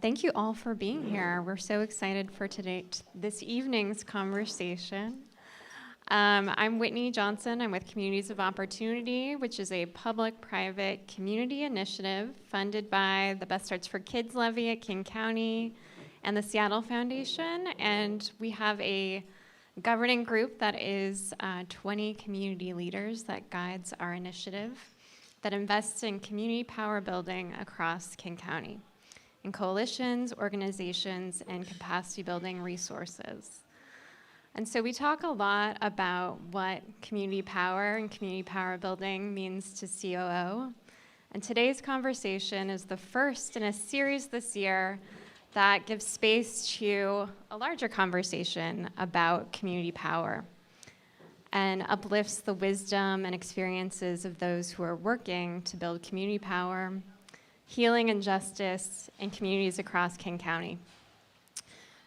Thank you all for being here. We're so excited for this evening's conversation. I'm Whitney Johnson. I'm with Communities of Opportunity, which is a public-private community initiative funded by the Best Starts for Kids levy at King County and the Seattle Foundation. And we have a governing group that is 20 community leaders that guides our initiative that invests in community power building across King County, in coalitions, organizations, and capacity building resources. And so we talk a lot about what community power and community power building means to COO. And today's conversation is the first in a series this year that gives space to a larger conversation about community power and uplifts the wisdom and experiences of those who are working to build community power, healing and justice in communities across King County.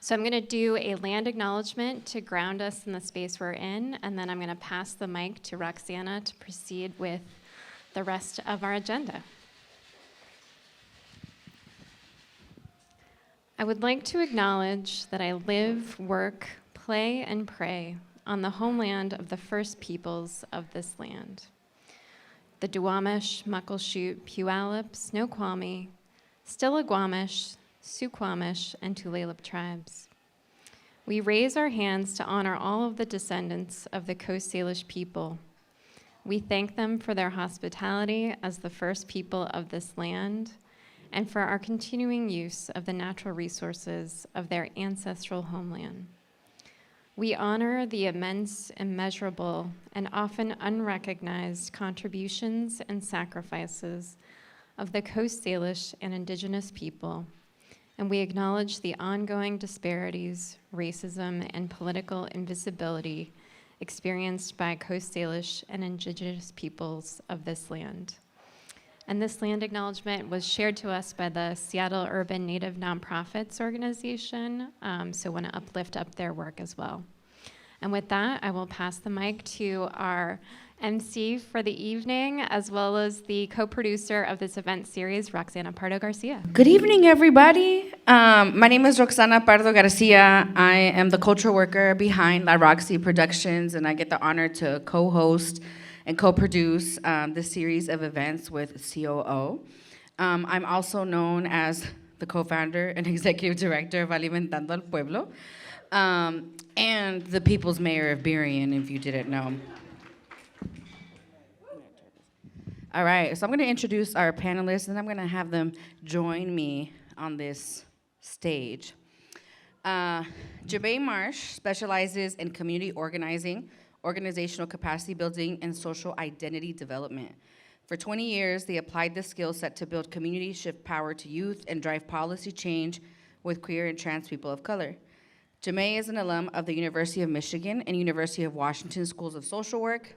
So I'm going to do a land acknowledgement to ground us in the space we're in, and then I'm going to pass the mic to Roxana to proceed with the rest of our agenda. I would like to acknowledge that I live, work, play, and pray on the homeland of the first peoples of this land, the Duwamish, Muckleshoot, Puyallup, Snoqualmie, Stillaguamish, Suquamish, and Tulalip tribes. We raise our hands to honor all of the descendants of the Coast Salish people. We thank them for their hospitality as the first people of this land and for our continuing use of the natural resources of their ancestral homeland. We honor the immense, immeasurable, and often unrecognized contributions and sacrifices of the Coast Salish and Indigenous people, and we acknowledge the ongoing disparities, racism, and political invisibility experienced by Coast Salish and Indigenous peoples of this land. And this land acknowledgement was shared to us by the Seattle Urban Native Nonprofits Organization, so I want to uplift up their work as well. And with that, I will pass the mic to our MC for the evening, as well as the co-producer of this event series, Roxana Pardo Garcia. Good evening, everybody. My name is Roxana Pardo Garcia. I am the cultural worker behind La Roxy Productions, and I get the honor to co-host and co-produce this series of events with COO. I'm also known as the co-founder and executive director of Alimentando al Pueblo, and the People's Mayor of Burien, if you didn't know. All right, so I'm going to introduce our panelists, and I'm going to have them join me on this stage. Jaimée Marsh specializes in community organizing, organizational capacity building, and social identity development. For 20 years, they applied this skill set to build community, shift power to youth, and drive policy change with queer and trans people of color. Jaimée is an alum of the University of Michigan and University of Washington Schools of Social Work,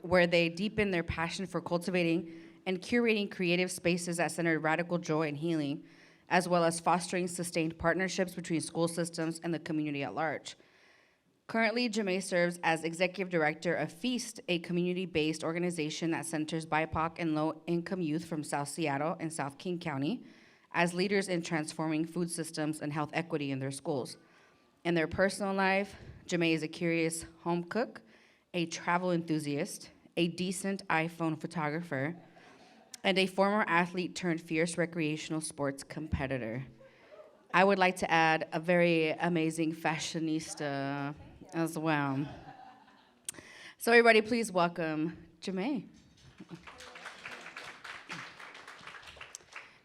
where they deepen their passion for cultivating and curating creative spaces that center radical joy and healing, as well as fostering sustained partnerships between school systems and the community at large. Currently, Jaimée serves as executive director of FEEST, a community-based organization that centers BIPOC and low-income youth from South Seattle and South King County as leaders in transforming food systems and health equity in their schools. In their personal life, Jaimée is a curious home cook, a travel enthusiast, a decent iPhone photographer, and a former athlete turned fierce recreational sports competitor. I would like to add a very amazing fashionista as well. So everybody, please welcome Jaimée.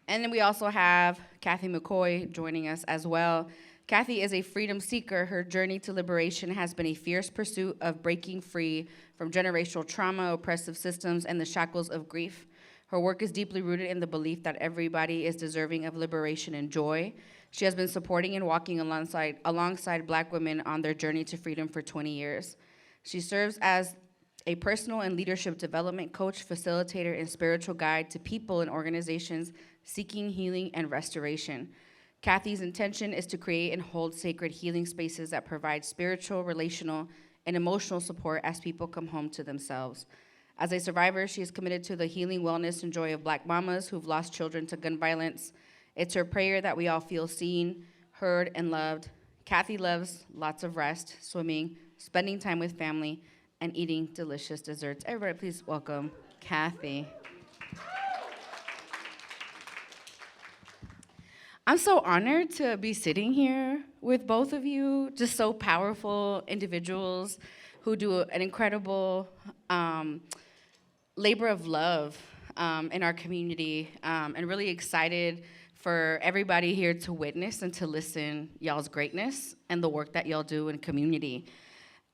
And then we also have Kathei McCoy joining us as well. Kathei is a freedom seeker. Her journey to liberation has been a fierce pursuit of breaking free from generational trauma, oppressive systems, and the shackles of grief. Her work is deeply rooted in the belief that everybody is deserving of liberation and joy. She has been supporting and walking alongside Black women on their journey to freedom for 20 years. She serves as a personal and leadership development coach, facilitator, and spiritual guide to people and organizations seeking healing and restoration. Kathei's intention is to create and hold sacred healing spaces that provide spiritual, relational, and emotional support as people come home to themselves. As a survivor, she is committed to the healing, wellness, and joy of Black mamas who've lost children to gun violence It's her prayer that we all feel seen, heard, and loved. Kathei loves lots of rest, swimming, spending time with family, and eating delicious desserts. Everybody, please welcome Kathei. I'm so honored to be sitting here with both of you, just so powerful individuals who do an incredible labor of love in our community, and really excited for everybody here to witness and to listen y'all's greatness and the work that y'all do in community.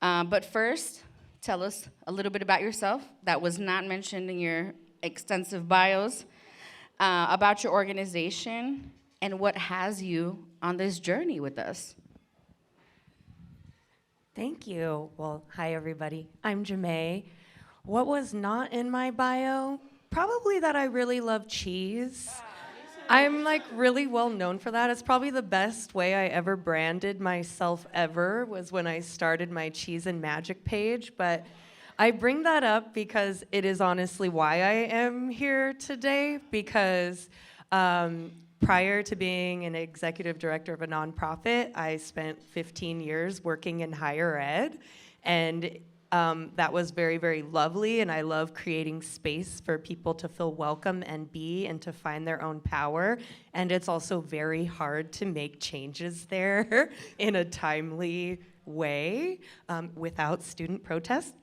But first, tell us a little bit about yourself that was not mentioned in your extensive bios, about your organization, and what has you on this journey with us. Thank you. Well, hi, everybody. I'm Jaimée. What was not in my bio? Probably that I really love cheese. I'm like really well known for that. It's probably the best way I ever branded myself ever was when I started my Cheese and Magic page. But I bring that up because it is honestly why I am here today, because prior to being an executive director of a nonprofit, I spent 15 years working in higher ed, and that was very, very lovely, and I love creating space for people to feel welcome and be and to find their own power, and it's also very hard to make changes there in a timely way without student protest.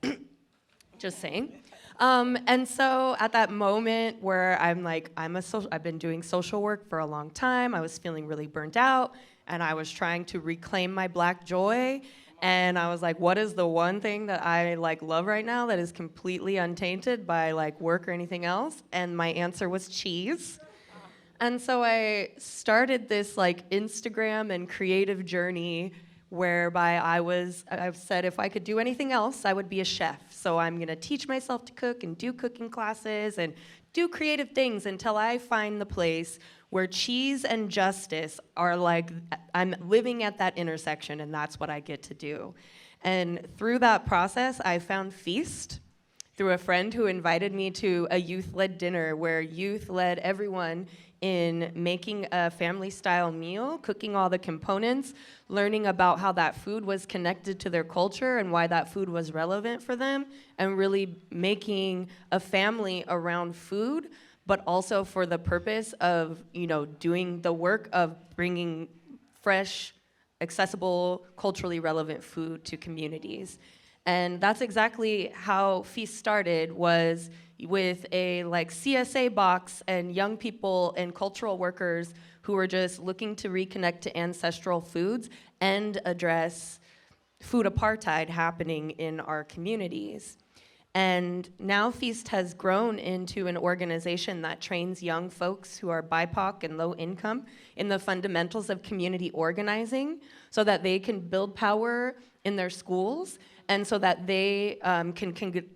Just saying. And so at that moment where I'm like, I've been doing social work for a long time. I was feeling really burnt out, and I was trying to reclaim my Black joy. And I was like, what is the one thing that I like love right now that is completely untainted by like work or anything else? And my answer was cheese. And so I started this like Instagram and creative journey whereby I've said if I could do anything else, I would be a chef. So I'm gonna teach myself to cook and do cooking classes and do creative things until I find the place where cheese and justice are like, I'm living at that intersection, and that's what I get to do. And through that process, I found FEEST through a friend who invited me to a youth-led dinner where youth led everyone in making a family-style meal, cooking all the components, learning about how that food was connected to their culture and why that food was relevant for them, and really making a family around food, but also for the purpose of, doing the work of bringing fresh, accessible, culturally relevant food to communities. And that's exactly how FEEST started, was with a CSA box and young people and cultural workers who were just looking to reconnect to ancestral foods and address food apartheid happening in our communities. And now FEEST has grown into an organization that trains young folks who are BIPOC and low income in the fundamentals of community organizing so that they can build power in their schools and so that they can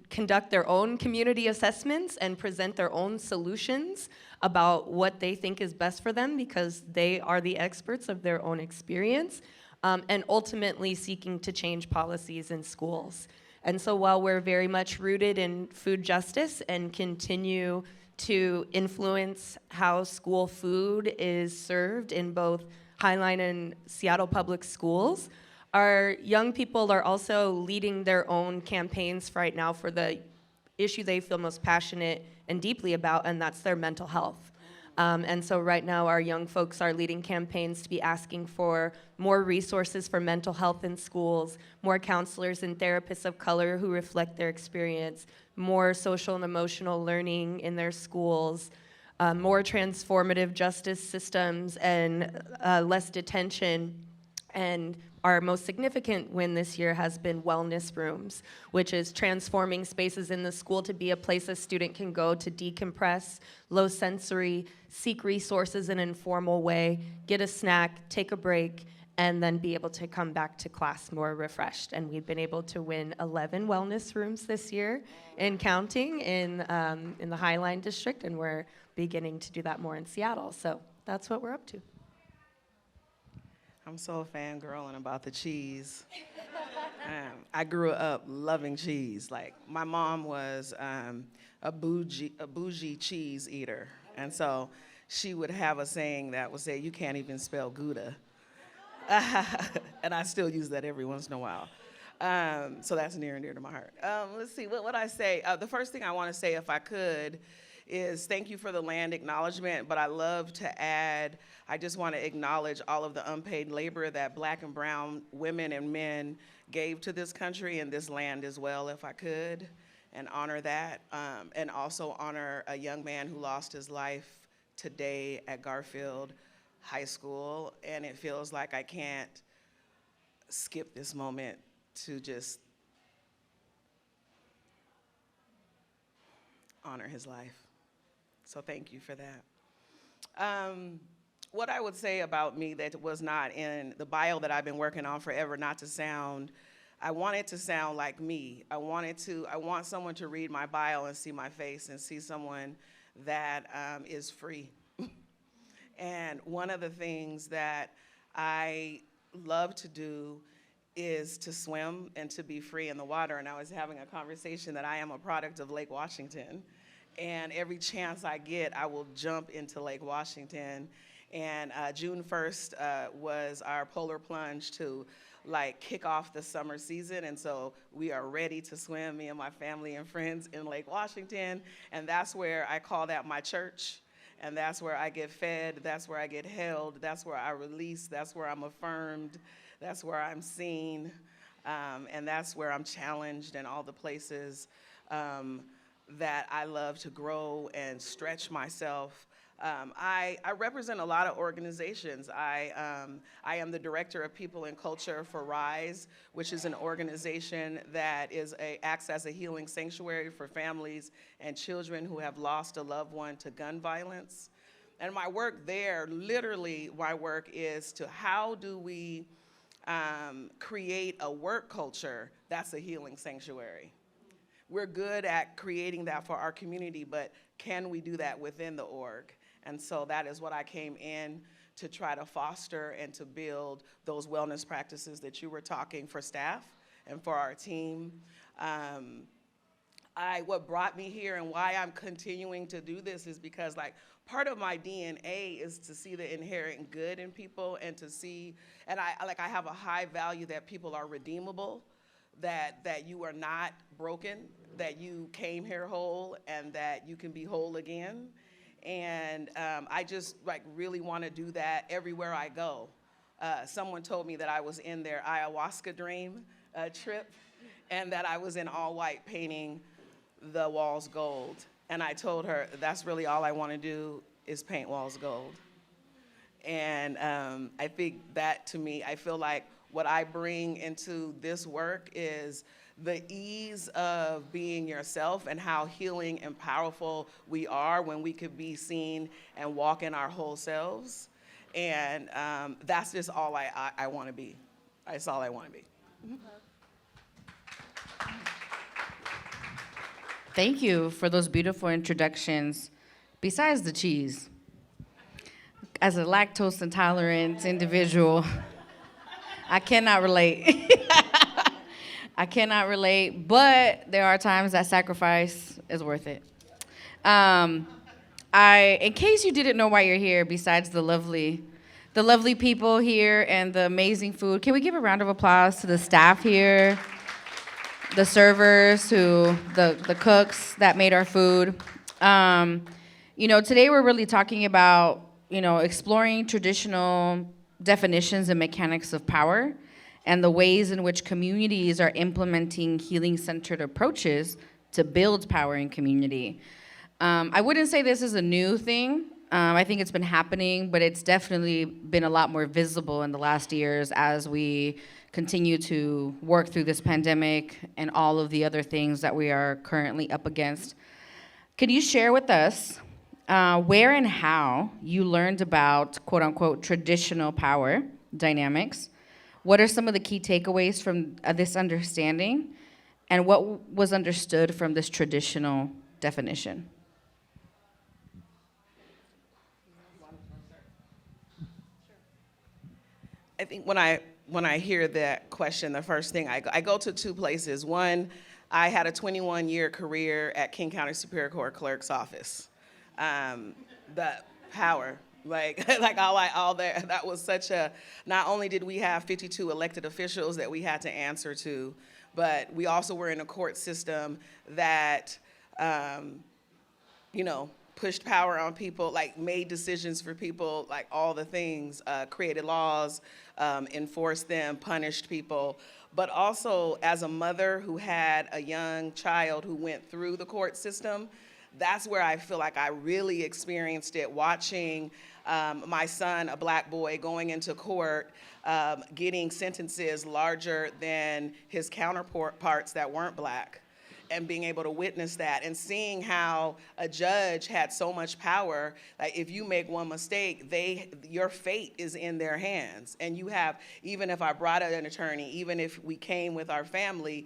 conduct their own community assessments and present their own solutions about what they think is best for them because they are the experts of their own experience, and ultimately seeking to change policies in schools. And so while we're very much rooted in food justice and continue to influence how school food is served in both Highline and Seattle public schools, our young people are also leading their own campaigns right now for the issue they feel most passionate and deeply about, and that's their mental health. And so right now our young folks are leading campaigns to be asking for more resources for mental health in schools, more counselors and therapists of color who reflect their experience, more social and emotional learning in their schools, more transformative justice systems, and less detention. And our most significant win this year has been wellness rooms, which is transforming spaces in the school to be a place a student can go to decompress, low sensory, seek resources in an informal way, get a snack, take a break, and then be able to come back to class more refreshed. And we've been able to win 11 wellness rooms this year and counting in the Highline district, and we're beginning to do that more in Seattle. So that's what we're up to. I'm so fangirling about the cheese. I grew up loving cheese. Like, my mom was a bougie cheese eater. And so she would have a saying that would say, "You can't even spell Gouda." And I still use that every once in a while. So that's near and dear to my heart. Let's see, what would I say? The first thing I want to say, if I could, is thank you for the land acknowledgement, but I love to add, I just want to acknowledge all of the unpaid labor that Black and brown women and men gave to this country and this land as well, if I could, and honor that, and also honor a young man who lost his life today at Garfield High School, and it feels like I can't skip this moment to just honor his life. So thank you for that. What I would say about me that was not in the bio that I've been working on forever, I want it to sound like me. I want someone to read my bio and see my face and see someone that is free. And one of the things that I love to do is to swim and to be free in the water. And I was having a conversation that I am a product of Lake Washington. And every chance I get, I will jump into Lake Washington. And June 1st was our polar plunge to kick off the summer season. And so we are ready to swim, me and my family and friends, in Lake Washington. And that's where I call that my church. And that's where I get fed, that's where I get held, that's where I release, that's where I'm affirmed, that's where I'm seen, and that's where I'm challenged, and all the places that I love to grow and stretch myself. I represent a lot of organizations. I am the director of People and Culture for RISE, which is an organization that acts as a healing sanctuary for families and children who have lost a loved one to gun violence. And my work there, literally my work is to how do we create a work culture that's a healing sanctuary. We're good at creating that for our community, but can we do that within the org? And so that is what I came in to try to foster and to build those wellness practices that you were talking for staff and for our team. What brought me here and why I'm continuing to do this is because part of my DNA is to see the inherent good in people and to see, and I have a high value that people are redeemable, that you are not broken, that you came here whole and that you can be whole again. And I just really want to do that everywhere I go. Someone told me that I was in their ayahuasca dream trip and that I was in all white painting the walls gold. And I told her that's really all I want to do is paint walls gold. And I think that to me, I feel like what I bring into this work is the ease of being yourself and how healing and powerful we are when we could be seen and walk in our whole selves. And that's just all I want to be. That's all I want to be. Thank you for those beautiful introductions. Besides the cheese, as a lactose intolerant individual, I cannot relate. I cannot relate, but there are times that sacrifice is worth it. In case you didn't know why you're here, besides the lovely people here and the amazing food, can we give a round of applause to the staff here, the servers, the cooks that made our food. Today we're really talking about, exploring traditional definitions and mechanics of power, and the ways in which communities are implementing healing-centered approaches to build power in community. I wouldn't say this is a new thing. I think it's been happening, but it's definitely been a lot more visible in the last years as we continue to work through this pandemic and all of the other things that we are currently up against. Could you share with us where and how you learned about, quote-unquote, traditional power dynamics? What are some of the key takeaways from this understanding? And what was understood from this traditional definition? I think when I hear that question, the first thing I go to two places. One, I had a 21-year career at King County Superior Court Clerk's office. The power. Like, all that was such a, not only did we have 52 elected officials that we had to answer to, but we also were in a court system that, pushed power on people, like made decisions for people, like all the things, created laws, enforced them, punished people. But also as a mother who had a young child who went through the court system, that's where I feel like I really experienced it, watching my son, a black boy, going into court, getting sentences larger than his counterparts that weren't black, and being able to witness that and seeing how a judge had so much power. Like, if you make one mistake, your fate is in their hands. And you have, even if I brought an attorney, even if we came with our family,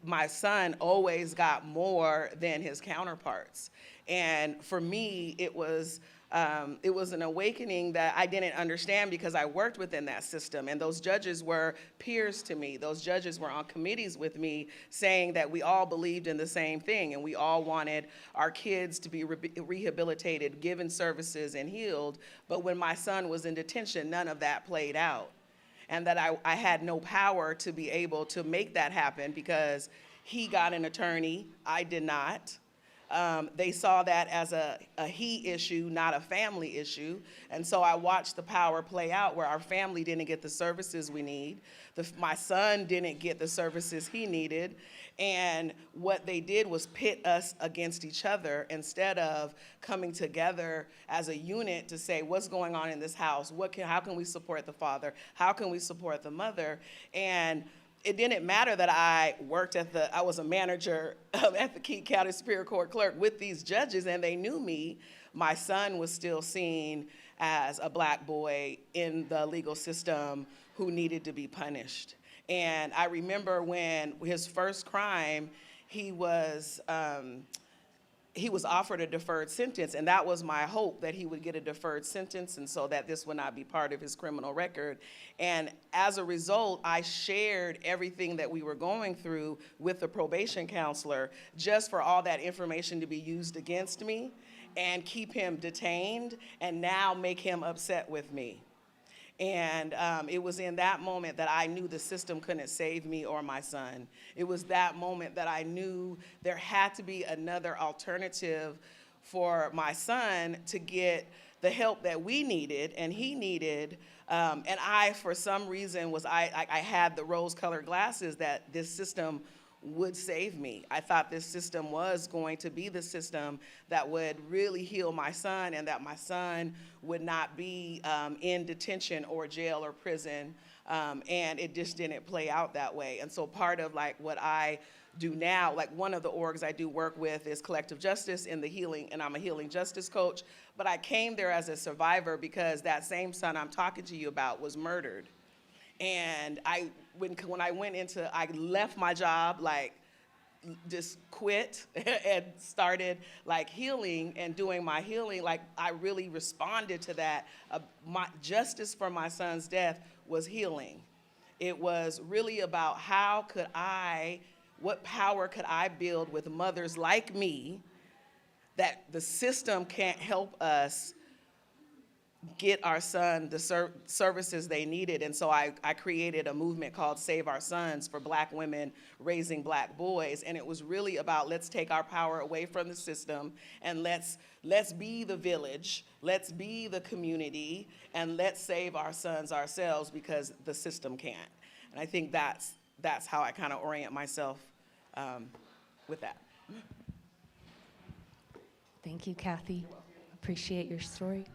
my son always got more than his counterparts. And for me, it was an awakening that I didn't understand because I worked within that system, and those judges were peers to me. Those judges were on committees with me, saying that we all believed in the same thing, and we all wanted our kids to be rehabilitated, given services, and healed. But when my son was in detention, none of that played out. And that I had no power to be able to make that happen because he got an attorney, I did not. They saw that as a he issue, not a family issue. And so I watched the power play out where our family didn't get the services we need. My son didn't get the services he needed. And what they did was pit us against each other instead of coming together as a unit to say, what's going on in this house? How can we support the father? How can we support the mother? And it didn't matter that I was a manager at the Key County Superior Court clerk with these judges, and they knew me. My son was still seen as a black boy in the legal system who needed to be punished. And I remember when his first crime, he was offered a deferred sentence, and that was my hope, that he would get a deferred sentence, and so that this would not be part of his criminal record. And as a result, I shared everything that we were going through with the probation counselor, just for all that information to be used against me and keep him detained and now make him upset with me. And it was in that moment that I knew the system couldn't save me or my son. It was that moment that I knew there had to be another alternative for my son to get the help that we needed and he needed. And I, for some reason, I had the rose-colored glasses that this system would save me. I thought this system was going to be the system that would really heal my son, and that my son would not be in detention or jail or prison, and it just didn't play out that way. And so part of like what I do now, like one of the orgs I do work with is Collective Justice in the healing, and I'm a healing justice coach, but I came there as a survivor because that same son I'm talking to you about was murdered. And when I left my job, like just quit and started like healing and doing my healing, like I really responded to that. My justice for my son's death was healing. It was really about what power could I build with mothers like me that the system can't help us get our son the services they needed. And so I created a movement called Save Our Sons for black women raising black boys. And it was really about, let's take our power away from the system and let's be the village, let's be the community, and let's save our sons ourselves because the system can't. And I think that's how I kind of orient myself with that. Thank you, Kathei. Appreciate your story.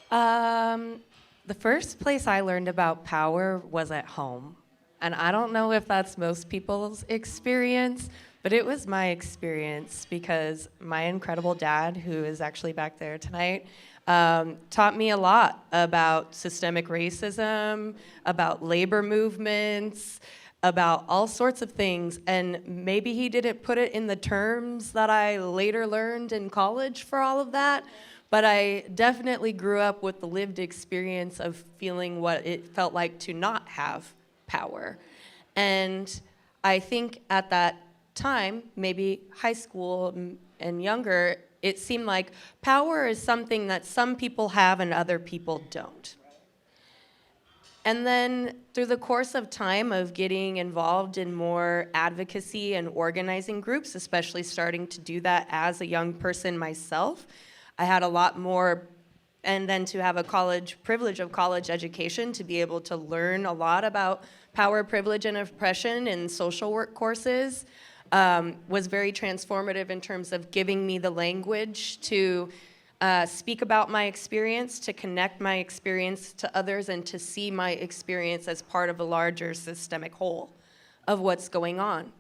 The first place I learned about power was at home. And I don't know if that's most people's experience, but it was my experience because my incredible dad, who is actually back there tonight, taught me a lot about systemic racism, about labor movements, about all sorts of things. And maybe he didn't put it in the terms that I later learned in college for all of that, but I definitely grew up with the lived experience of feeling what it felt like to not have power. And I think at that time, maybe high school and younger, it seemed like power is something that some people have and other people don't. And then through the course of time of getting involved in more advocacy and organizing groups, especially starting to do that as a young person myself, I had a lot more, and then to have a privilege of college education, to be able to learn a lot about power, privilege, and oppression in social work courses was very transformative in terms of giving me the language to speak about my experience, to connect my experience to others, and to see my experience as part of a larger systemic whole of what's going on.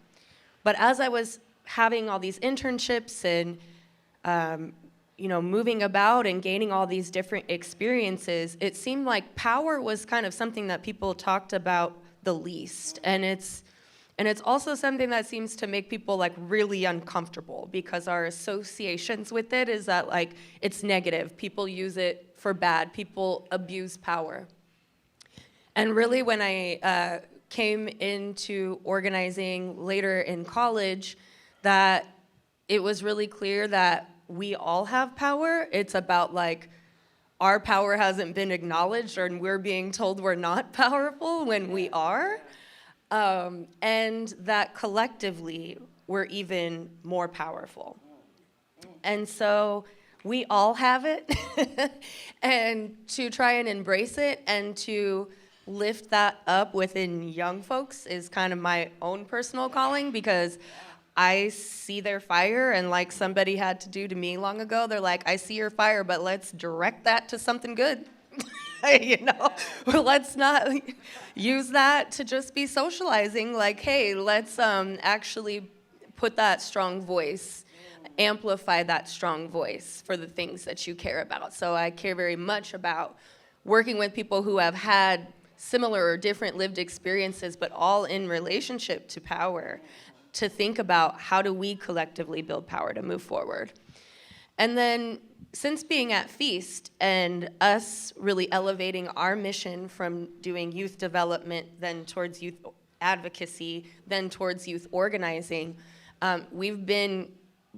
But as I was having all these internships and moving about and gaining all these different experiences, it seemed like power was kind of something that people talked about the least. And it's also something that seems to make people like really uncomfortable, because our associations with it is that like it's negative. People use it for bad. People abuse power. And really when I came into organizing later in college, that it was really clear that we all have power. It's about like our power hasn't been acknowledged, or we're being told we're not powerful when we are. And that collectively, we're even more powerful. And so we all have it, and to try and embrace it and to lift that up within young folks is kind of my own personal calling, because I see their fire, and like somebody had to do to me long ago, they're like, I see your fire, but let's direct that to something good. Let's not use that to just be socializing. Like, hey, let's actually put that strong voice, amplify that strong voice for the things that you care about. So I care very much about working with people who have had similar or different lived experiences, but all in relationship to power, to think about how do we collectively build power to move forward. And then since being at FEEST and us really elevating our mission from doing youth development, then towards youth advocacy, then towards youth organizing, we've been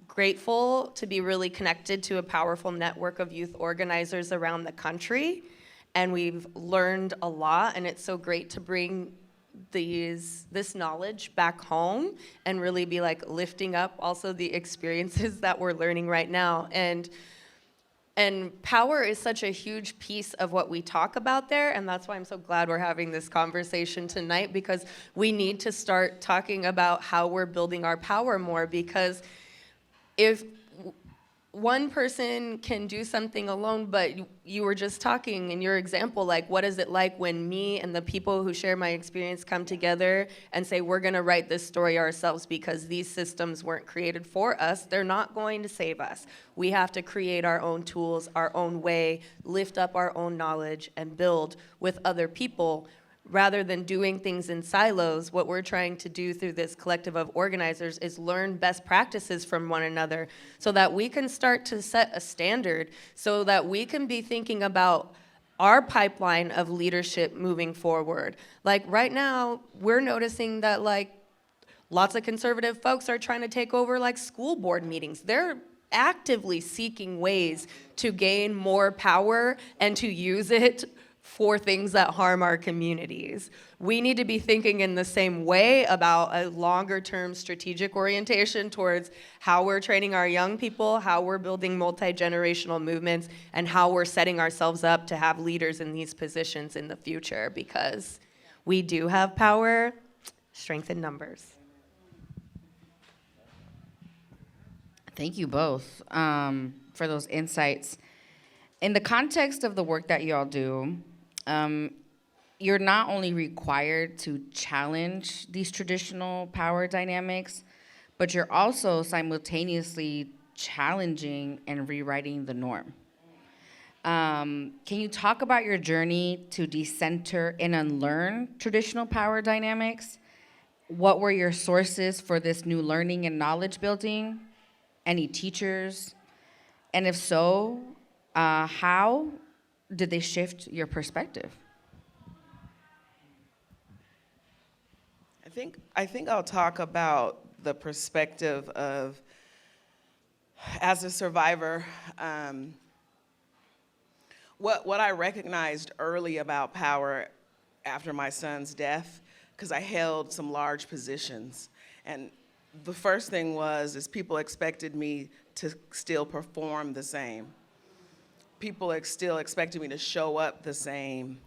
grateful to be really connected to a powerful network of youth organizers around the country. And we've learned a lot, and it's so great to bring this knowledge back home and really be like lifting up also the experiences that we're learning right now. And power is such a huge piece of what we talk about there, and that's why I'm so glad we're having this conversation tonight, because we need to start talking about how we're building our power more, because if one person can do something alone, but you were just talking in your example, like what is it like when me and the people who share my experience come together and say, we're gonna write this story ourselves because these systems weren't created for us, they're not going to save us. We have to create our own tools, our own way, lift up our own knowledge, and build with other people. Rather than doing things in silos, what we're trying to do through this collective of organizers is learn best practices from one another so that we can start to set a standard, so that we can be thinking about our pipeline of leadership moving forward. Like right now, we're noticing that like lots of conservative folks are trying to take over like school board meetings. They're actively seeking ways to gain more power and to use it for things that harm our communities. We need to be thinking in the same way about a longer-term strategic orientation towards how we're training our young people, how we're building multi-generational movements, and how we're setting ourselves up to have leaders in these positions in the future, because we do have power, strength in numbers. Thank you both for those insights. In the context of the work that you all do, you're not only required to challenge these traditional power dynamics, but you're also simultaneously challenging and rewriting the norm. Can you talk about your journey to decenter and unlearn traditional power dynamics? What were your sources for this new learning and knowledge building? Any teachers? And if so, how did they shift your perspective? I think I'll talk about the perspective of as a survivor, what I recognized early about power after my son's death, because I held some large positions, and the first thing is people expected me to still perform the same. People still expected me to show up the same.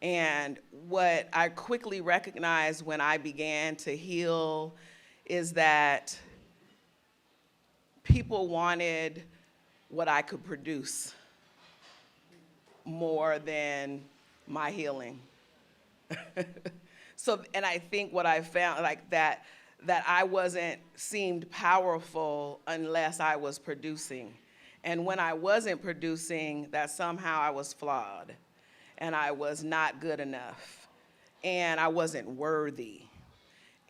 And what I quickly recognized when I began to heal is that people wanted what I could produce more than my healing. So, and I think what I found, like that I wasn't seemed powerful unless I was producing. And when I wasn't producing, that somehow I was flawed and I was not good enough and I wasn't worthy.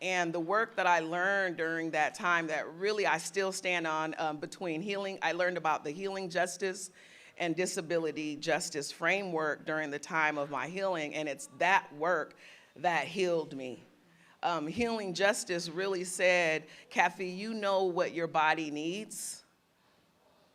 And the work that I learned during that time that really I still stand on between healing, I learned about the healing justice and disability justice framework during the time of my healing, and it's that work that healed me. Healing justice really said, Kathei, you know what your body needs.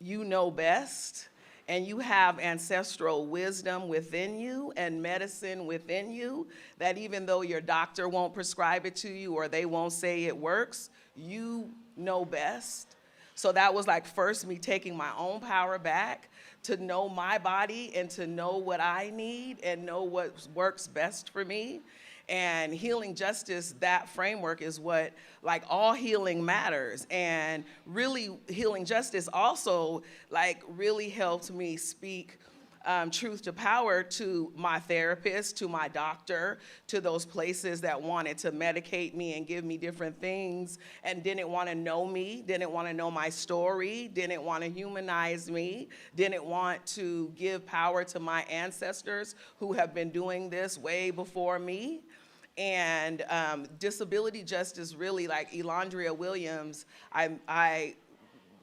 You know best, and you have ancestral wisdom within you and medicine within you that even though your doctor won't prescribe it to you or they won't say it works, you know best. So that was like first me taking my own power back to know my body and to know what I need and know what works best for me. And healing justice, that framework is what, like, all healing matters. And really, healing justice also, like, really helped me speak truth to power to my therapist, to my doctor, to those places that wanted to medicate me and give me different things and didn't want to know me, didn't want to know my story, didn't want to humanize me, didn't want to give power to my ancestors who have been doing this way before me. And disability justice, really, like Elandria Williams, I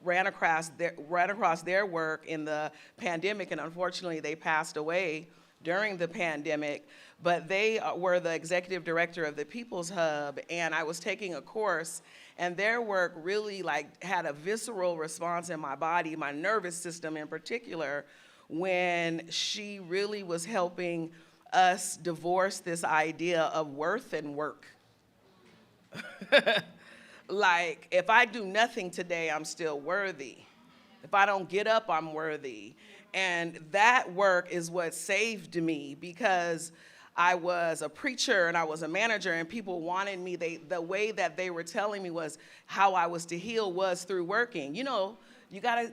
ran across their work in the pandemic, and unfortunately they passed away during the pandemic, but they were the executive director of the People's Hub, and I was taking a course, and their work really like had a visceral response in my body, my nervous system in particular, when she really was helping us divorce this idea of worth and work. Like, if I do nothing today, I'm still worthy. If I don't get up, I'm worthy. And that work is what saved me, because I was a preacher and I was a manager and people wanted me, the way that they were telling me was how I was to heal was through working. You know,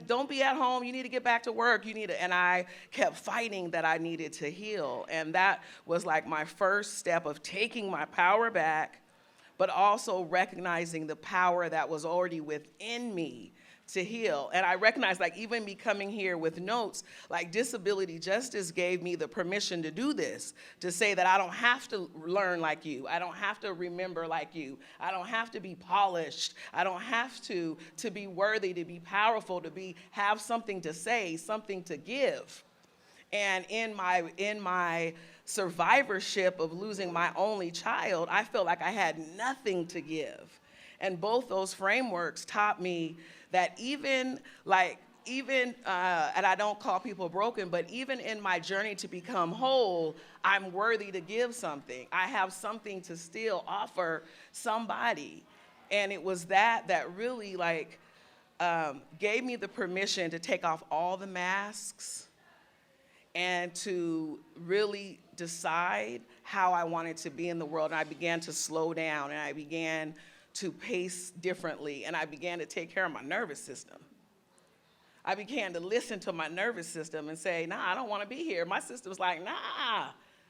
don't be at home, you need to get back to work, and I kept fighting that I needed to heal. And that was like my first step of taking my power back, but also recognizing the power that was already within me to heal. And I recognized, like, even me coming here with notes, like, disability justice gave me the permission to do this, to say that I don't have to learn like you, I don't have to remember like you, I don't have to be polished, I don't have to be worthy, to be powerful, have something to say, something to give. And in my survivorship of losing my only child, I felt like I had nothing to give. And both those frameworks taught me that and I don't call people broken, but even in my journey to become whole, I'm worthy to give something. I have something to still offer somebody. And it was that really, like, gave me the permission to take off all the masks and to really decide how I wanted to be in the world. And I began to slow down, and I began to pace differently, and I began to take care of my nervous system. I began to listen to my nervous system and say, nah, I don't want to be here. My system's like, nah,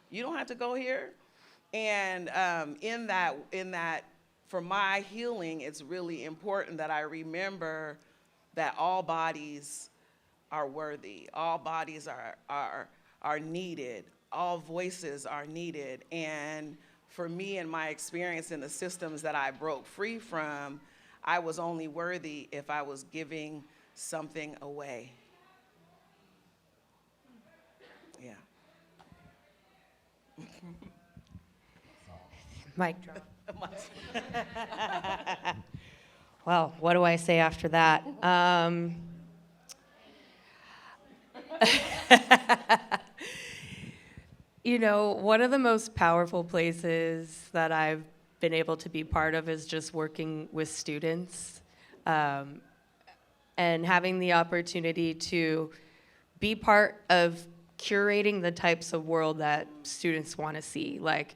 you don't have to go here. And in that, for my healing, it's really important that I remember that all bodies are worthy, all bodies are needed, all voices are needed. And for me and my experience in the systems that I broke free from, I was only worthy if I was giving something away. Yeah. Mic drop. Well, what do I say after that? You know, one of the most powerful places that I've been able to be part of is just working with students, and having the opportunity to be part of curating the types of world that students want to see. Like,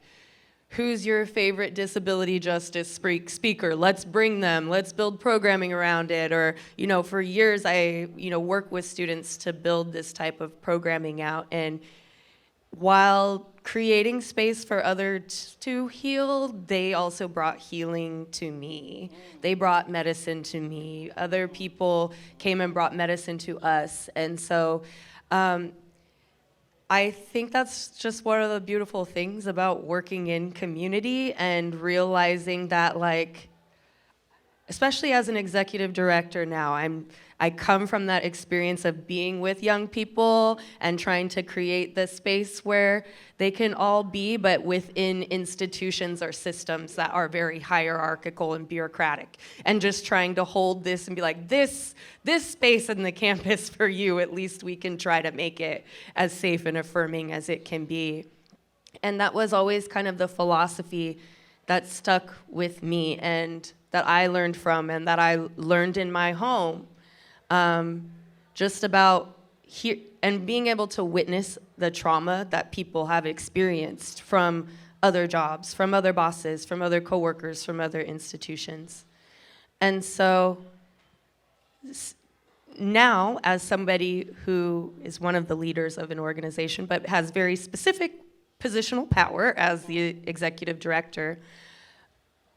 who's your favorite disability justice speaker? Let's bring them. Let's build programming around it. Or, you know, for years I, work with students to build this type of programming out. And while creating space for others to heal, they also brought healing to me. They brought medicine to me. Other people came and brought medicine to us. And so I think that's just one of the beautiful things about working in community and realizing that, like, especially as an executive director now, I come from that experience of being with young people and trying to create this space where they can all be, but within institutions or systems that are very hierarchical and bureaucratic, and just trying to hold this and be like, this space in the campus for you, at least we can try to make it as safe and affirming as it can be. And that was always kind of the philosophy that stuck with me and that I learned from and that I learned in my home. Just about here and being able to witness the trauma that people have experienced from other jobs, from other bosses, from other coworkers, from other institutions. And so now, as somebody who is one of the leaders of an organization but has very specific positional power as the executive director,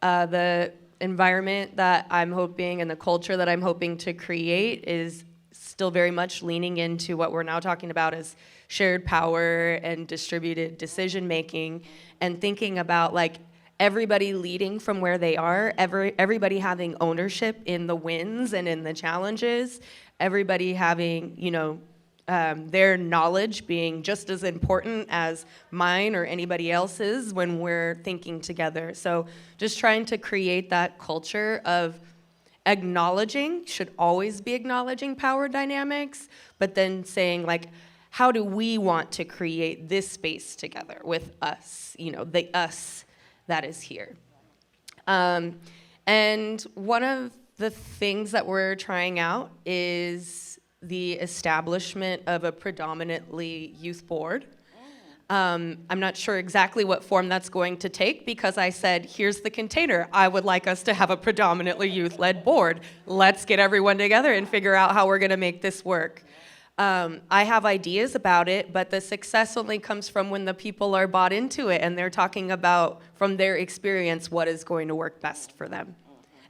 the environment that I'm hoping and the culture that I'm hoping to create is still very much leaning into what we're now talking about as shared power and distributed decision making, and thinking about like everybody leading from where they are, everybody having ownership in the wins and in the challenges, everybody having, their knowledge being just as important as mine or anybody else's when we're thinking together. So just trying to create that culture of should always be acknowledging power dynamics, but then saying like, how do we want to create this space together with us, the us that is here. And one of the things that we're trying out is the establishment of a predominantly youth board. I'm not sure exactly what form that's going to take because I said, here's the container. I would like us to have a predominantly youth-led board. Let's get everyone together and figure out how we're gonna make this work. I have ideas about it, but the success only comes from when the people are bought into it and they're talking about, from their experience, what is going to work best for them.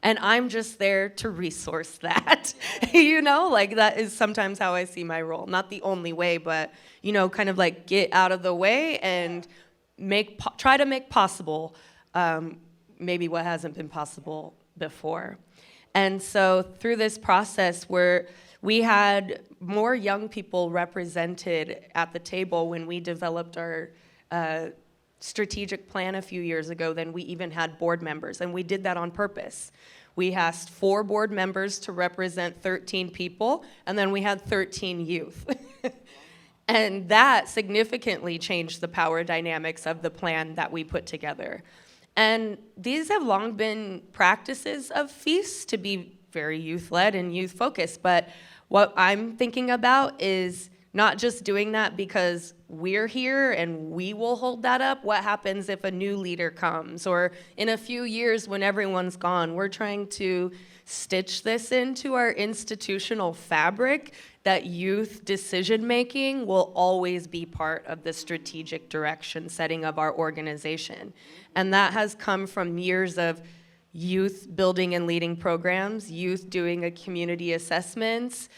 And I'm just there to resource that, that is sometimes how I see my role. Not the only way, but, kind of like get out of the way and try to make possible maybe what hasn't been possible before. And so through this process where we had more young people represented at the table when we developed our strategic plan a few years ago than we even had board members, and we did that on purpose. We asked 4 board members to represent 13 people, and then we had 13 youth. And that significantly changed the power dynamics of the plan that we put together. And these have long been practices of FEEST to be very youth-led and youth-focused, but what I'm thinking about is not just doing that because we're here and we will hold that up. What happens if a new leader comes? Or in a few years when everyone's gone, we're trying to stitch this into our institutional fabric that youth decision-making will always be part of the strategic direction setting of our organization. And that has come from years of youth building and leading programs, youth doing a community assessments,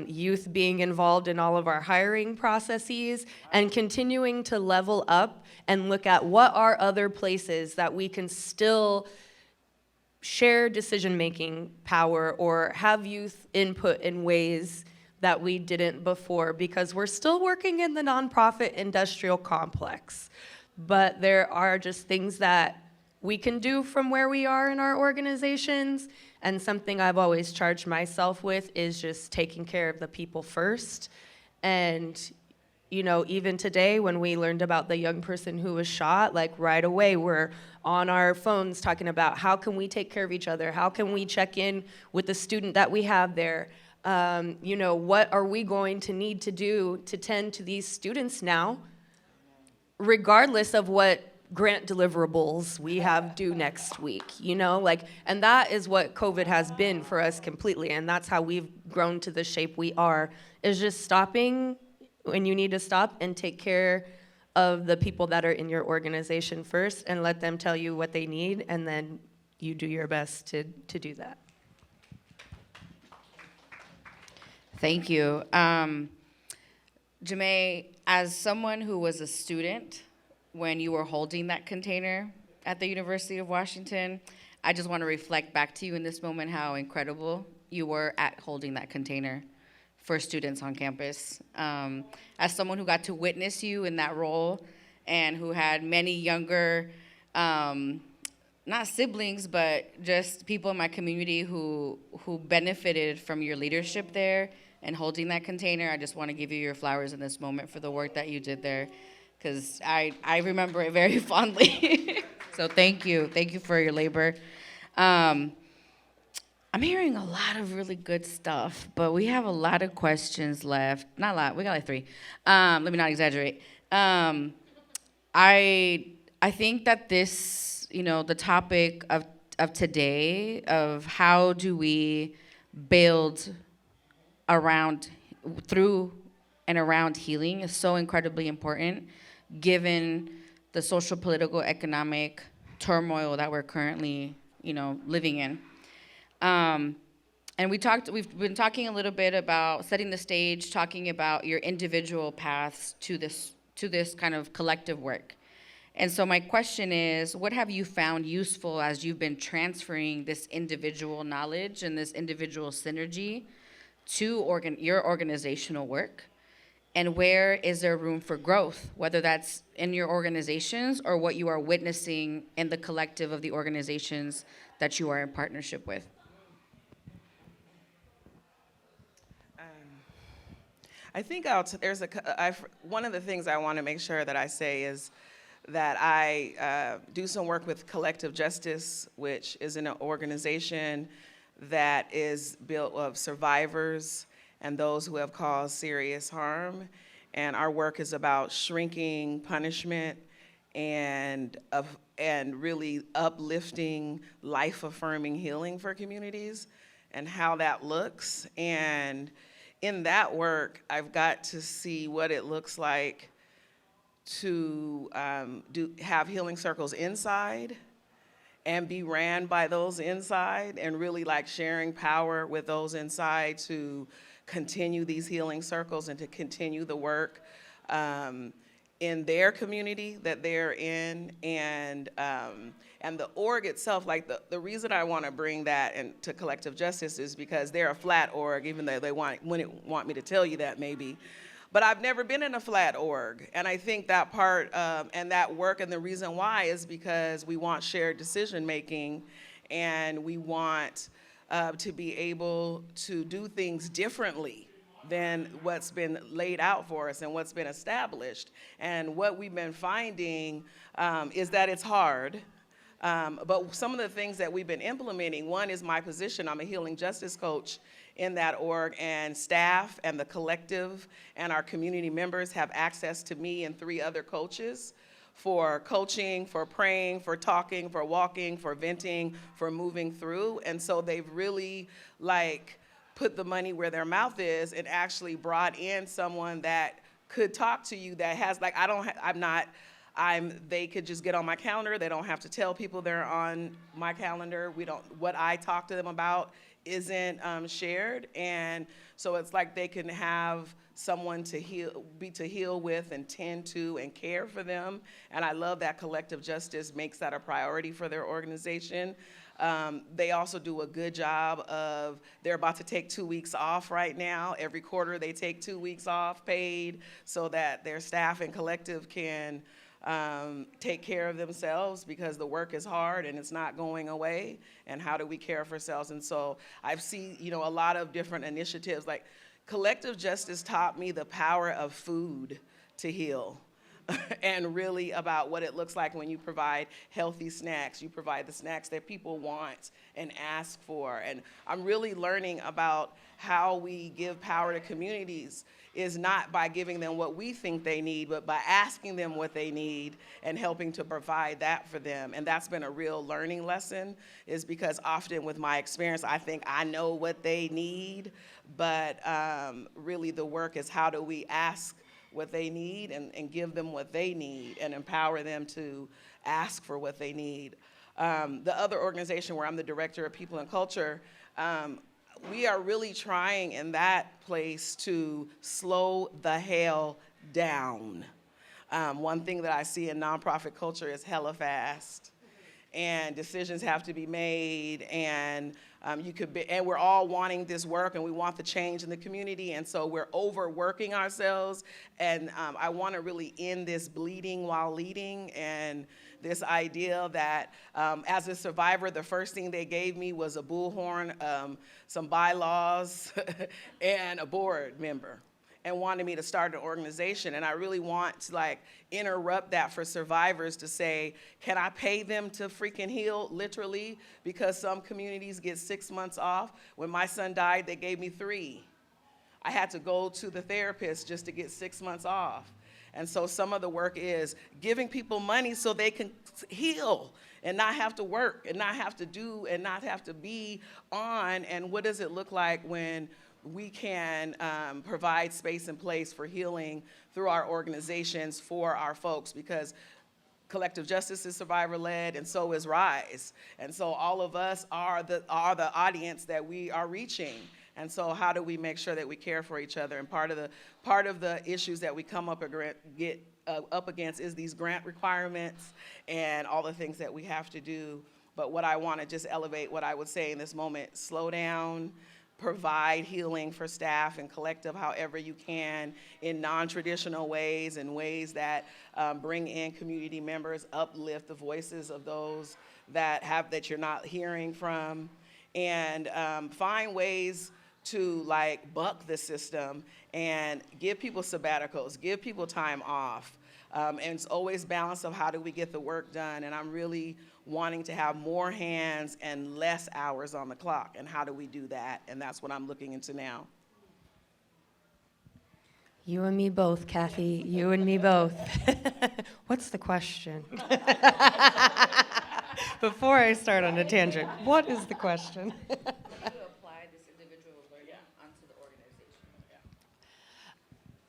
youth being involved in all of our hiring processes, and continuing to level up and look at what are other places that we can still share decision-making power or have youth input in ways that we didn't before, because we're still working in the nonprofit industrial complex. But there are just things that we can do from where we are in our organizations, and something I've always charged myself with is just taking care of the people first And, you know, even today when we learned about the young person who was shot, like right away we're on our phones talking about how can we take care of each other? How can we check in with the student that we have there? You know, what are we going to need to do to tend to these students now, regardless of what grant deliverables we have due next week, you know? Like, and that is what COVID has been for us completely, and that's how we've grown to the shape we are, is just stopping when you need to stop and take care of the people that are in your organization first and let them tell you what they need, and then you do your best to do that. Thank you. Jaimée, as someone who was a student when you were holding that container at the University of Washington, I just want to reflect back to you in this moment how incredible you were at holding that container for students on campus. As someone who got to witness you in that role and who had many younger, not siblings, but just people in my community who benefited from your leadership there and holding that container, I just want to give you your flowers in this moment for the work that you did there, because I remember it very fondly. So thank you. Thank you for your labor. I'm hearing a lot of really good stuff, but we have a lot of questions left. Not a lot. We got like 3. Let me not exaggerate. I think that this, you know, the topic of today of how do we build around, through and around healing is so incredibly important, given the social, political, economic turmoil that we're currently, you know, living in. And we've been talking a little bit about setting the stage, talking about your individual paths to this kind of collective work. And so my question is, what have you found useful as you've been transferring this individual knowledge and this individual synergy to your organizational work? And where is there room for growth, whether that's in your organizations or what you are witnessing in the collective of the organizations that you are in partnership with? I think one of the things I want to make sure that I say is that I do some work with Collective Justice, which is an organization that is built of survivors and those who have caused serious harm. And our work is about shrinking punishment and really uplifting, life-affirming healing for communities and how that looks. And in that work, I've got to see what it looks like to have healing circles inside and be ran by those inside, and really like sharing power with those inside to continue these healing circles and to continue the work in their community that they're in. And the org itself, like the reason I want to bring that into Collective Justice is because they're a flat org, even though they wouldn't want me to tell you that maybe. But I've never been in a flat org. And I think that part and that work, and the reason why is because we want shared decision making, and we want to be able to do things differently than what's been laid out for us and what's been established. And what we've been finding is that it's hard. But some of the things that we've been implementing, one is my position. I'm a healing justice coach in that org, and staff and the collective and our community members have access to me and 3 other coaches for coaching, for praying, for talking, for walking, for venting, for moving through. And so they've really like put the money where their mouth is and actually brought in someone that could talk to you, that has like, they could just get on my calendar. They don't have to tell people they're on my calendar. What I talk to them about isn't shared. And so it's like they can have someone to heal with and tend to and care for them. And I love that Collective Justice makes that a priority for their organization. They also do a good job they're about to take 2 weeks off right now. Every quarter they take 2 weeks off paid so that their staff and collective can take care of themselves, because the work is hard and it's not going away. And how do we care for ourselves? And so I've seen, a lot of different initiatives, like, collective justice taught me the power of food to heal. And really about what it looks like when you provide healthy snacks. You provide the snacks that people want and ask for. And I'm really learning about how we give power to communities is not by giving them what we think they need, but by asking them what they need and helping to provide that for them. And that's been a real learning lesson, is because often with my experience, I think I know what they need, but really the work is how do we ask what they need and give them what they need and empower them to ask for what they need. The other organization where I'm the director of people and culture, we are really trying in that place to slow the hell down. One thing that I see in nonprofit culture is hella fast, and decisions have to be made, and and we're all wanting this work, and we want the change in the community, and so we're overworking ourselves. And I want to really end this bleeding while leading, and this idea that as a survivor, the first thing they gave me was a bullhorn, some bylaws, and a board member, and wanted me to start an organization. And I really want to interrupt that for survivors to say, can I pay them to freaking heal, literally? Because some communities get 6 months off. When my son died, they gave me 3. I had to go to the therapist just to get 6 months off. And so some of the work is giving people money so they can heal and not have to work and not have to do and not have to be on. And what does it look like when we can provide space and place for healing through our organizations for our folks? Because collective justice is survivor-led, and so is RISE. And so all of us are the audience that we are reaching. And so how do we make sure that we care for each other? And part of the issues that we come up against is these grant requirements and all the things that we have to do. But what I want to just elevate, what I would say in this moment, slow down, provide healing for staff and collective however you can in non-traditional ways and ways that bring in community members, uplift the voices of those that you're not hearing from, and find ways to buck the system and give people sabbaticals, give people time off. And it's always balance of how do we get the work done. And I'm really wanting to have more hands and less hours on the clock. And how do we do that? And that's what I'm looking into now. You and me both, Kathei. You and me both. What's the question? Before I start on a tangent, what is the question?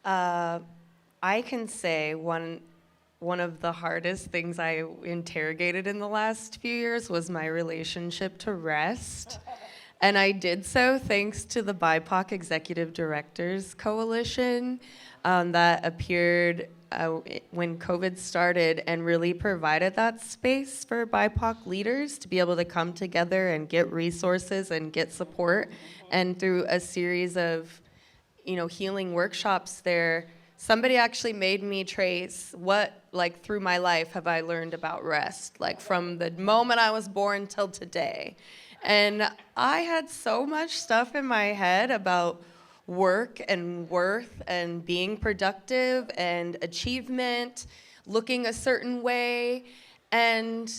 I can say one of the hardest things I interrogated in the last few years was my relationship to rest. And I did so thanks to the BIPOC Executive Directors Coalition that appeared when COVID started and really provided that space for BIPOC leaders to be able to come together and get resources and get support. And through a series of healing workshops there, somebody actually made me trace what, through my life have I learned about rest, from the moment I was born till today. And I had so much stuff in my head about work and worth and being productive and achievement, looking a certain way, and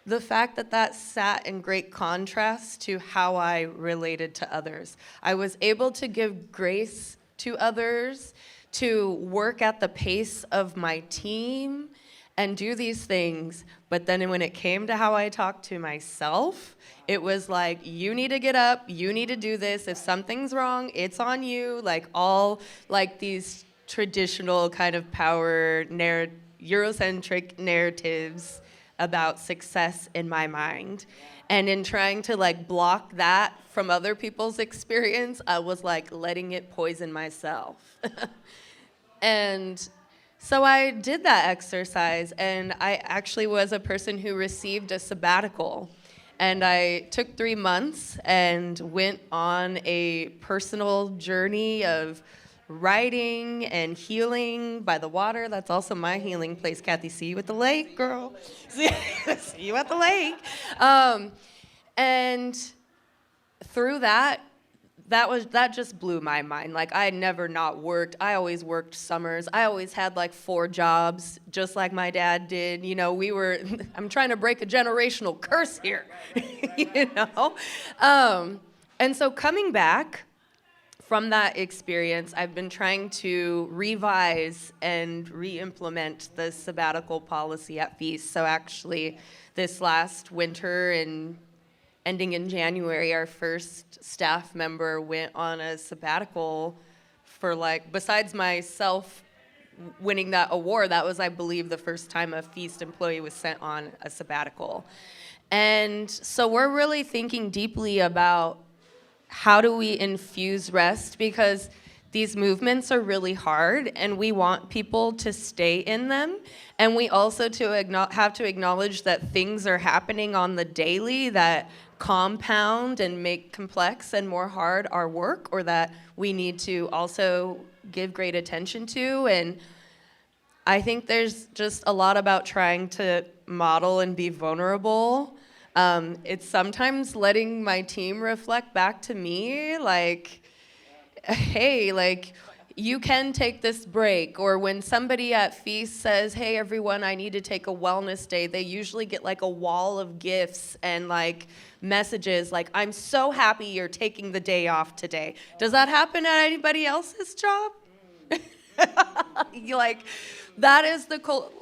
the fact that sat in great contrast to how I related to others. I was able to give grace to others, to work at the pace of my team and do these things, but then when it came to how I talked to myself, it was you need to get up, you need to do this, if something's wrong, it's on you, all these traditional kind of power Eurocentric narratives about success in my mind. And in trying to block that from other people's experience, I was letting it poison myself. And so I did that exercise, and I actually was a person who received a sabbatical. And I took 3 months and went on a personal journey of writing and healing by the water. That's also my healing place, Kathei. See you at the lake, girl. See you at the lake. And through that, that just blew my mind. Like, I had never not worked. I always worked summers. I always had like 4 jobs, just like my dad did. You know, I'm trying to break a generational curse here, you know? And so coming back from that experience, I've been trying to revise and re-implement the sabbatical policy at FEEST. So actually, this last winter and ending in January, our first staff member went on a sabbatical for, like, besides myself winning that award, that was, I believe, the first time a FEEST employee was sent on a sabbatical. And so we're really thinking deeply about how do we infuse rest, because these movements are really hard and we want people to stay in them. And we also have to acknowledge that things are happening on the daily that compound and make complex and more hard our work, or that we need to also give great attention to. And I think there's just a lot about trying to model and be vulnerable. It's sometimes letting my team reflect back to me, like, hey, like, you can take this break. Or when somebody at FEEST says, hey, everyone, I need to take a wellness day, they usually get like a wall of gifts and like messages like, I'm so happy you're taking the day off today. Does that happen at anybody else's job? Like, that is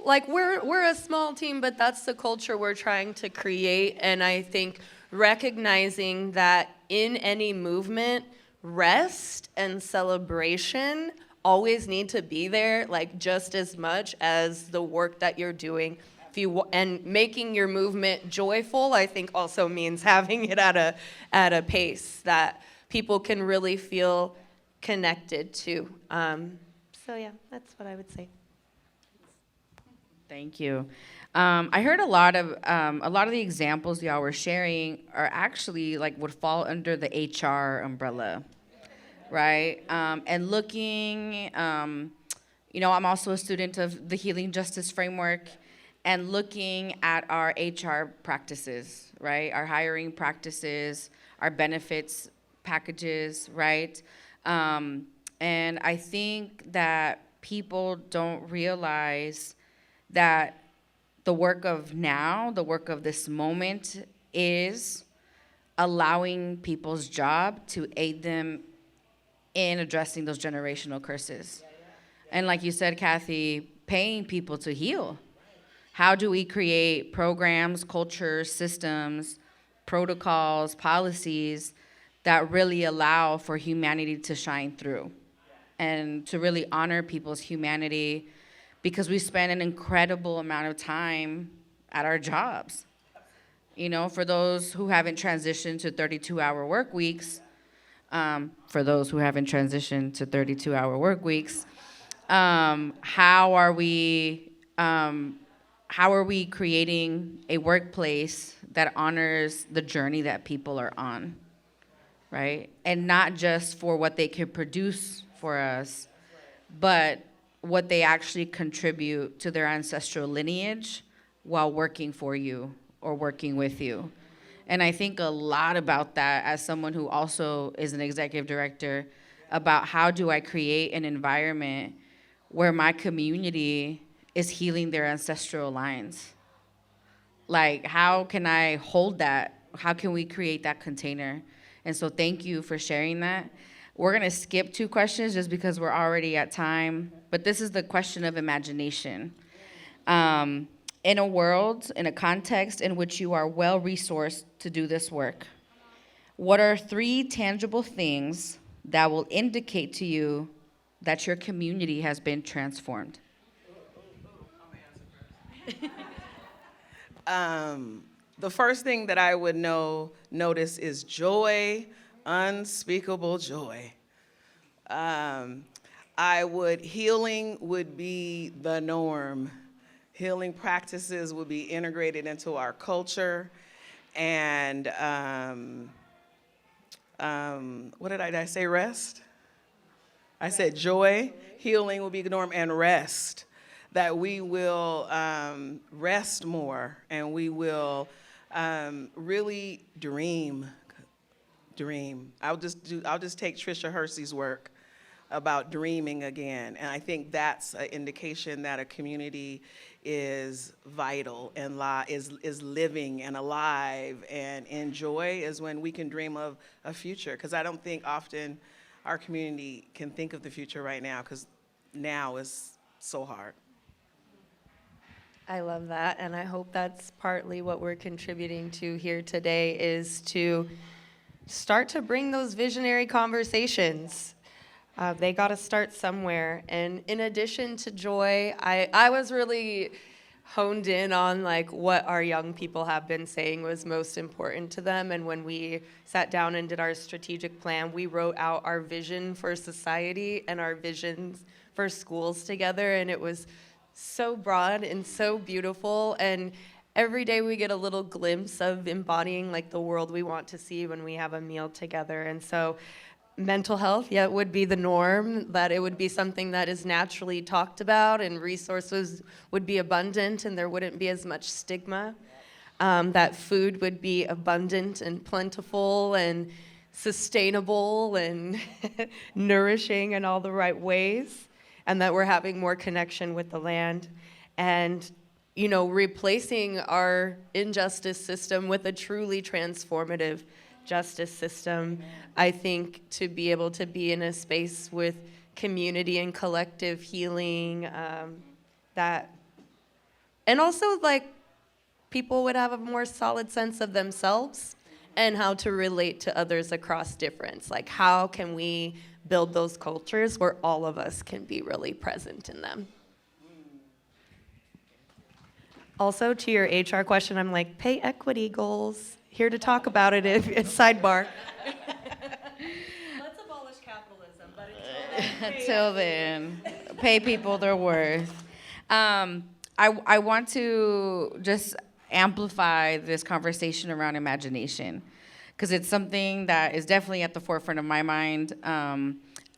like, we're a small team, but that's the culture we're trying to create. And I think recognizing that in any movement, rest and celebration always need to be there, like, just as much as the work that you're doing. And making your movement joyful, I think, also means having it at a pace that people can really feel connected to. So yeah, that's what I would say. Thank you. I heard a lot of the examples y'all were sharing are actually like would fall under the HR umbrella, right? And looking, I'm also a student of the Healing Justice Framework, and looking at our HR practices, right? Our hiring practices, our benefits packages, right? And I think that people don't realize that the work of now, the work of this moment, is allowing people's job to aid them in addressing those generational curses. And like you said, Kathei, paying people to heal. How do we create programs, cultures, systems, protocols, policies that really allow for humanity to shine through and to really honor people's humanity? Because we spend an incredible amount of time at our jobs. You know, for those who haven't transitioned to 32-hour work weeks, how are we creating a workplace that honors the journey that people are on, right? And not just for what they can produce for us, but what they actually contribute to their ancestral lineage while working for you or working with you. And I think a lot about that as someone who also is an executive director, about how do I create an environment where my community is healing their ancestral lines. Like, how can I hold that? How can we create that container? And so thank you for sharing that. We're gonna skip 2 questions just because we're already at time, but this is the question of imagination. In a world, in a context in which you are well-resourced to do this work, what are 3 tangible things that will indicate to you that your community has been transformed? The first thing that I would notice is joy, unspeakable joy. Healing would be the norm. Healing practices would be integrated into our culture. And what did I say, rest? I said joy, healing will be the norm, and rest. That we will rest more, and we will really dream. dream. I'll just take Tricia Hersey's work about dreaming again. And I think that's an indication that a community is vital and is living and alive, and in joy is when we can dream of a future. Because I don't think often our community can think of the future right now, because now is so hard. I love that, and I hope that's partly what we're contributing to here today, is to start to bring those visionary conversations. They got to start somewhere. And in addition to joy, I was really honed in on like what our young people have been saying was most important to them. And when we sat down and did our strategic plan, we wrote out our vision for society and our visions for schools together. And it was so broad and so beautiful. And every day we get a little glimpse of embodying like the world we want to see when we have a meal together. And so mental health, yeah, it would be the norm, that it would be something that is naturally talked about and resources would be abundant and there wouldn't be as much stigma. That food would be abundant and plentiful and sustainable and nourishing in all the right ways, and that we're having more connection with the land. And you know, replacing our injustice system with a truly transformative justice system. I think to be able to be in a space with community and collective healing, that, and also like people would have a more solid sense of themselves and how to relate to others across difference. Like, how can we build those cultures where all of us can be really present in them? Also, to your HR question, I'm like, pay equity goals. Here to talk about it it's sidebar. Let's abolish capitalism, but Until then, pay people their worth. I want to just amplify this conversation around imagination, because it's something that is definitely at the forefront of my mind.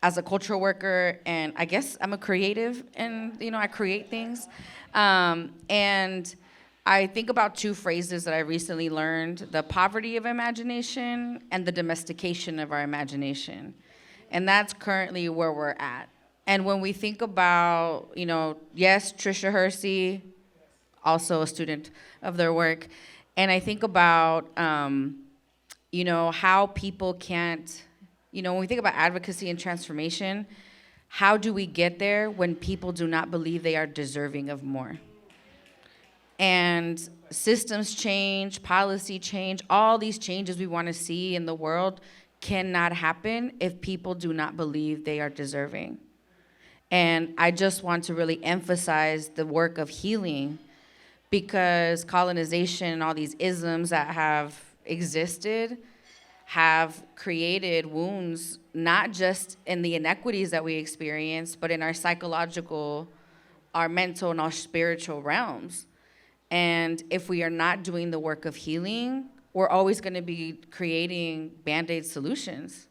As a cultural worker, and I guess I'm a creative, and I create things. And I think about two phrases that I recently learned: the poverty of imagination and the domestication of our imagination. And that's currently where we're at. And when we think about, yes, Tricia Hersey, also a student of their work, and I think about, how people can't, when we think about advocacy and transformation, how do we get there when people do not believe they are deserving of more? And systems change, policy change, all these changes we want to see in the world cannot happen if people do not believe they are deserving. And I just want to really emphasize the work of healing, because colonization and all these isms that have existed have created wounds, not just in the inequities that we experience, but in our psychological, our mental, and our spiritual realms. And if we are not doing the work of healing, we're always going to be creating Band-Aid solutions.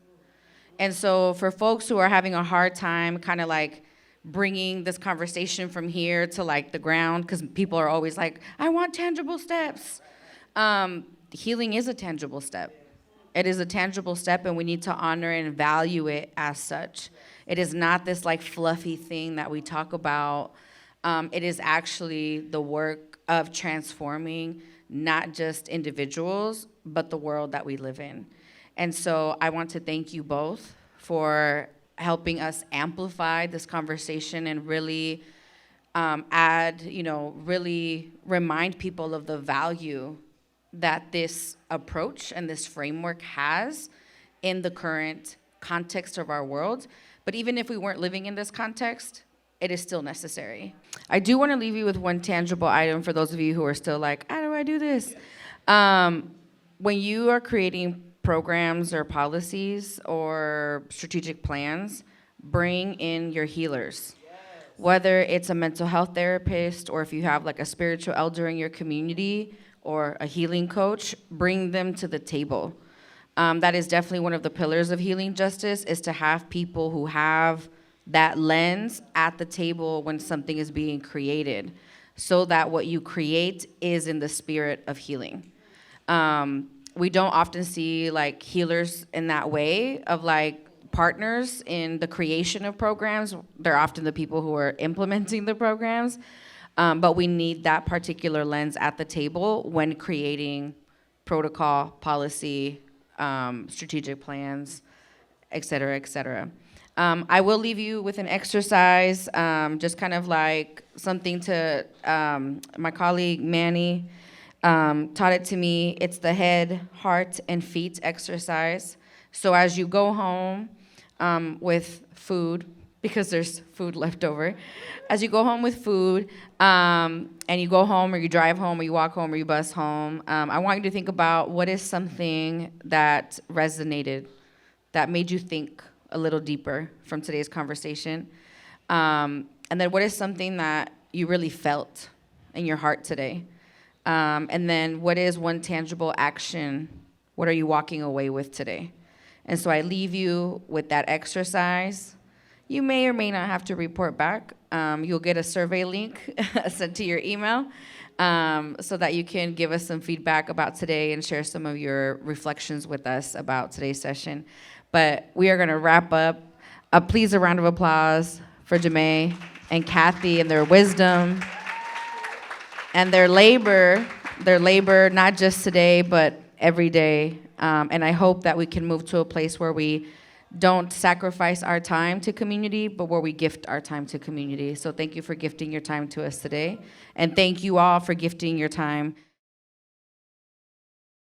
And so for folks who are having a hard time kind of like bringing this conversation from here to like the ground, because people are always like, I want tangible steps. Healing is a tangible step. It is a tangible step, and we need to honor and value it as such. It is not this like fluffy thing that we talk about. It is actually the work of transforming not just individuals, but the world that we live in. And so I want to thank you both for helping us amplify this conversation and really really remind people of the value that this approach and this framework has in the current context of our world. But even if we weren't living in this context, it is still necessary. I do want to leave you with one tangible item for those of you who are still like, how do I do this? When you are creating programs or policies or strategic plans, bring in your healers. Whether it's a mental health therapist, or if you have like a spiritual elder in your community or a healing coach, bring them to the table. That is definitely one of the pillars of healing justice, is to have people who have that lens at the table when something is being created, so that what you create is in the spirit of healing. we don't often see like healers in that way of like partners in the creation of programs. They're often the people who are implementing the programs. But we need that particular lens at the table when creating protocol, policy, strategic plans, et cetera, et cetera. I will leave you with an exercise, just kind of like something to, my colleague Manny taught it to me. It's the head, heart, and feet exercise. So as you go home with food, because there's food left over, as you go home with food, and you go home or you drive home or you walk home or you bus home, I want you to think about what is something that resonated, that made you think a little deeper from today's conversation. And then what is something that you really felt in your heart today? And then what is one tangible action? What are you walking away with today? And so I leave you with that exercise. You may or may not have to report back. You'll get a survey link sent to your email so that you can give us some feedback about today and share some of your reflections with us about today's session. But we are going to wrap up. Please, a round of applause for Jaimée and Kathei and their wisdom and their labor, not just today, but every day. And I hope that we can move to a place where we don't sacrifice our time to community, but where we gift our time to community. So thank you for gifting your time to us today. And thank you all for gifting your time